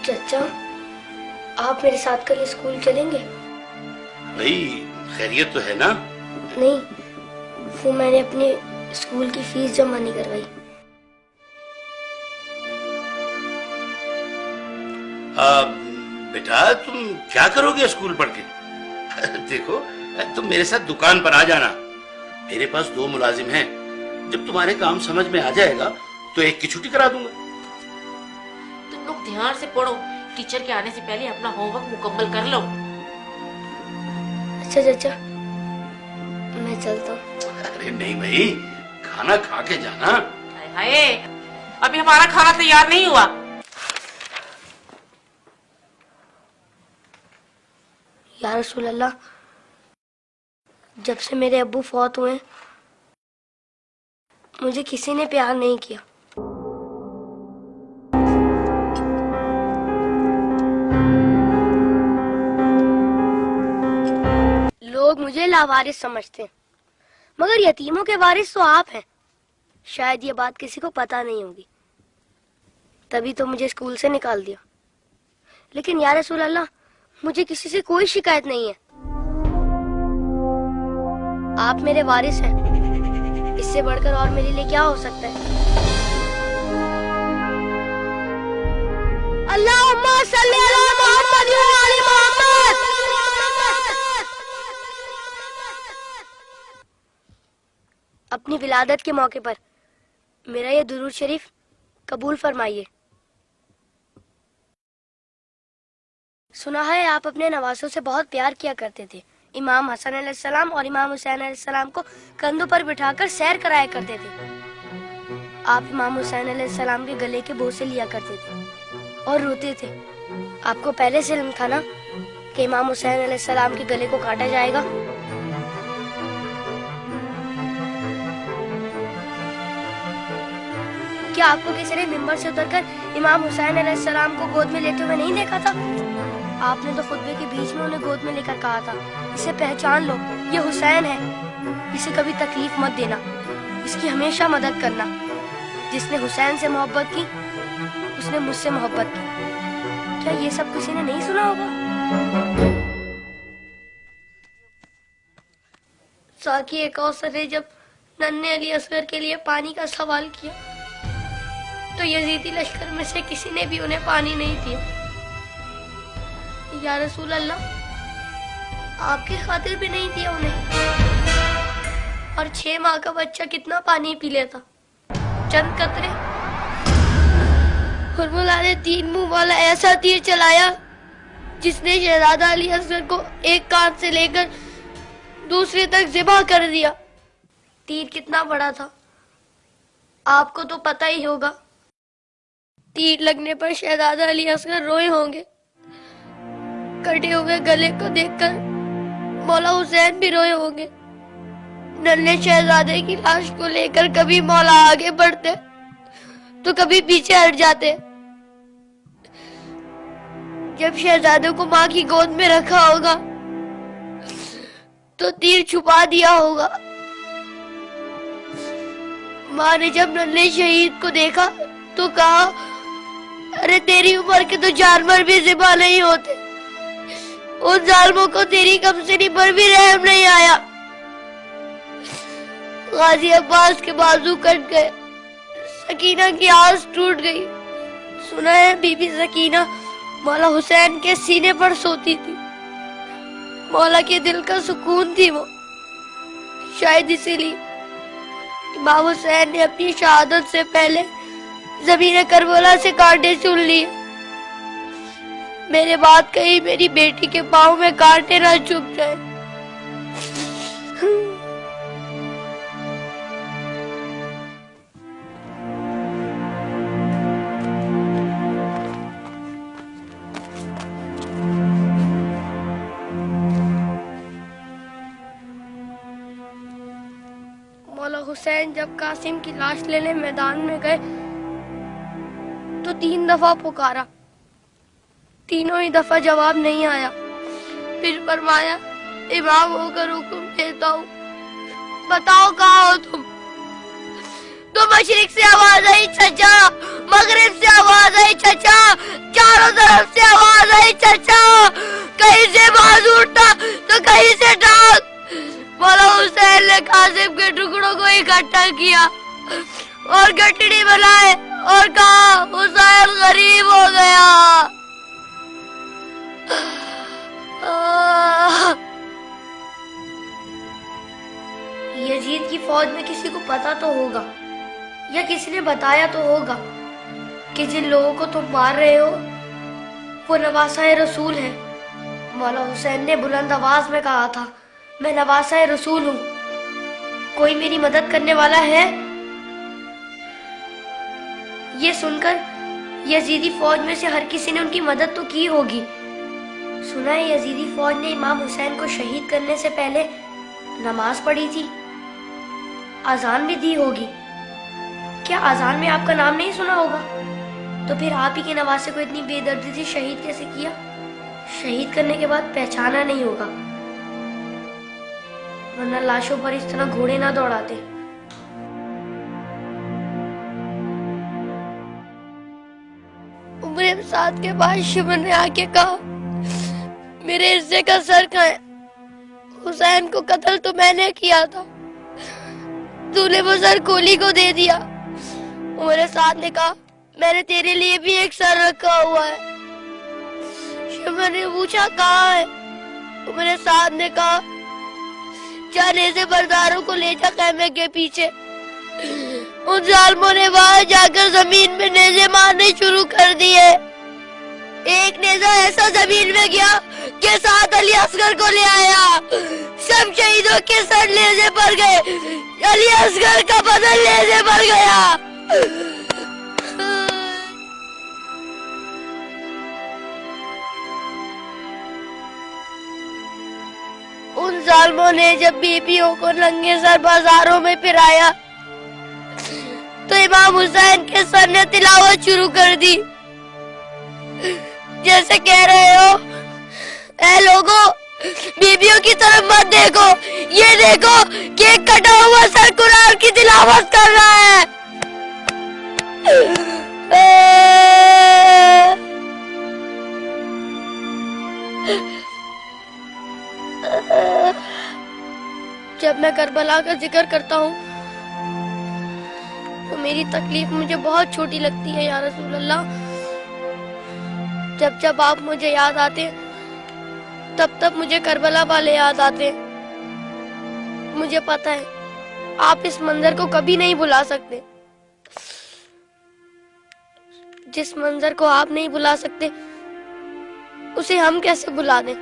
चचा, आप मेरे साथ कल स्कूल चलेंगे? भाई खैरियत तो है ना? नहीं, वो मैंने अपने स्कूल की फीस जमा नहीं करवाई। बेटा तुम क्या करोगे स्कूल पढ़ के? देखो तुम मेरे साथ दुकान पर आ जाना, मेरे पास 2 मुलाजिम हैं। जब तुम्हारे काम समझ में आ जाएगा तो एक की छुट्टी करा दूंगा। तुम लोग ध्यान से पढ़ो, टीचर के आने से पहले अपना होमवर्क मुकम्मल कर लो। अच्छा चाचा, मैं चलता हूँ। अरे नहीं भाई, खाना खा के जाना। हाय, अभी हमारा खाना तैयार नहीं हुआ। या रसूल अल्लाह, जब से मेरे अब्बू फौत हुए मुझे किसी ने प्यार नहीं किया। लोग मुझे लावारिस समझते हैं, मगर यतीमों के वारिस तो आप हैं। शायद ये बात किसी को पता नहीं होगी, तभी तो मुझे स्कूल से निकाल दिया। लेकिन या रसूल अल्लाह, मुझे किसी से कोई शिकायत नहीं है। आप मेरे वारिस हैं, इससे बढ़कर और मेरे लिए क्या हो सकता है? अल्लाहुम्मा सल्ली अला मुहम्मद व आलि मुहम्मद। अपनी विलादत के मौके पर मेरा ये दुरूद शरीफ कबूल फरमाइए। सुना है आप अपने नवासों से बहुत प्यार किया करते थे। इमाम हसन अलैहिस्सलाम और इमाम हुसैन अलैहिस्सलाम को कंधों पर बिठाकर सैर कराया करते थे। आप इमाम हुसैन अलैहिस्सलाम के गले के बोसे लिया करते थे और रोते थे। आपको पहले से इल्म था ना कि इमाम हुसैन अलैहिस्सलाम के गले को काटा जाएगा? क्या आपको किसी ने मिंबर से उतरकर इमाम हुसैन अलैहिस्सलाम को गोद में लेते हुए नहीं देखा था? आपने तो खुतबे के बीच में उन्हें गोद में लेकर कहा था, इसे पहचान लो, ये हुसैन है, इसे कभी तकलीफ मत देना, इसकी हमेशा मदद करना। जिसने हुसैन से मोहब्बत की उसने मुझसे मोहब्बत की। क्या ये सब किसी ने नहीं सुना होगा? साकी कौसर ने जब नन्हे अली असगर के लिए पानी का सवाल किया तो यजीदी लश्कर में से किसी ने भी उन्हें पानी नहीं दिया। या रसूल अल्लाह, आपकी खातिर भी नहीं दिया उन्हें। और 6 माह का बच्चा कितना पानी पी लेता? चंद कतरे। हुर्मुला ने 3 मुंह वाला ऐसा तीर चलाया जिसने शहजादा अली असगर को एक कान से लेकर दूसरे तक ज़िबा कर दिया। तीर कितना बड़ा था आपको तो पता ही होगा। तीर लगने पर शहजादा अली असगर रोए होंगे। कटे हुए गले को देखकर मौला हुसैन भी रोए होंगे। नन्हे शहजादे की लाश को लेकर कभी मौला आगे बढ़ते तो कभी पीछे हट जाते। जब शहजादे को माँ की गोद में रखा होगा तो तीर छुपा दिया होगा। माँ ने जब नन्हे शहीद को देखा तो कहा, अरे तेरी उम्र के तो जानवर भी ज़िबा नहीं होते। उन जालिमों को तेरी कमसिनी पर भी रहम नहीं आया। गाजी अब्बास के बाजू कट गए, सकीना की आस टूट गई। सुना है बीबी सकीना मौला हुसैन के सीने पर सोती थी। मौला के दिल का सुकून थी वो। शायद इसीलिए इमाम हुसैन ने अपनी शहादत से पहले ज़मीन करबला से कांटे चुन लिए। मेरे बात कहीं मेरी बेटी के पाँव में कांटे ना चुभ जाए। मौला हुसैन जब कासिम की लाश लेने मैदान में गए तो 3 दफा पुकारा, तीनों ही दफा जवाब नहीं आया। फिर फरमाया, इमाम होकर हुक्म देता हूँ, बताओ कहाँ हो तुम? तो मशरिक से आवाज आई चचा, मगरिब से आवाज आई चचा, चारों तरफ इकट्ठा किया और गठड़ी बनाए और कहा हुसैन गरीब हो गया। यजीद की फौज में किसी को पता तो होगा या किसी ने बताया तो होगा कि जिन लोगों को तुम मार रहे हो वो नवासा रसूल है। मौला हुसैन ने बुलंद आवाज में कहा था, मैं नवासा रसूल हूँ, कोई मेरी मदद करने वाला है? ये सुनकर यजीदी फौज में से हर किसी ने उनकी मदद तो की होगी। सुना है यजीदी फौज ने इमाम हुसैन को शहीद करने से पहले नमाज पढ़ी थी, अजान भी दी होगी। क्या अजान में आपका नाम नहीं सुना होगा? तो फिर आप ही के नवासे को इतनी बेदर्दी से शहीद कैसे किया? शहीद करने के बाद पहचाना नहीं होगा, वरना लाशों पर इस तरह घोड़े ना दौड़ाते। उम्र साथ के बाद शिमन ने आके कहा, मेरे हिस्से का सर खाए, हुसैन को कत्ल तो मैंने किया था, तूने वो सर कोली को दे दिया। उमर साथ ने कहा, मैंने तेरे लिए भी एक सर रखा हुआ है। शिमन ने पूछा, कहाँ है? उमर साथ ने कहा, जाने से बरदारों को ले जा खैमे के पीछे। उन जालिमों ने वहां जाकर जमीन में नेज़े मारने शुरू कर दिए। एक नेज़ा ऐसा जमीन में गया कि साथ अली असगर को ले आया। सब शहीदों के सर नेज़े पर गए, अली असगर का बदन नेज़े पर गया। उन जालिमों ने जब बीबियों को नंगे सर बाजारों में फिराया तो इमाम हुसैन के सर ने तिलावत शुरू कर दी, जैसे कह रहे हो, ऐ लोगों, बीबियों की तरफ मत देखो, ये देखो कि एक कटा हुआ सर कुरान की तिलावत कर रहा है। जब मैं करबला का जिक्र करता हूँ तो मेरी तकलीफ मुझे बहुत छोटी लगती है या रसूल अल्लाह। जब जब आप मुझे याद आते तब तब मुझे करबला वाले याद आते। मुझे पता है आप इस मंजर को कभी नहीं भुला सकते। जिस मंजर को आप नहीं भुला सकते उसे हम कैसे भुला दें?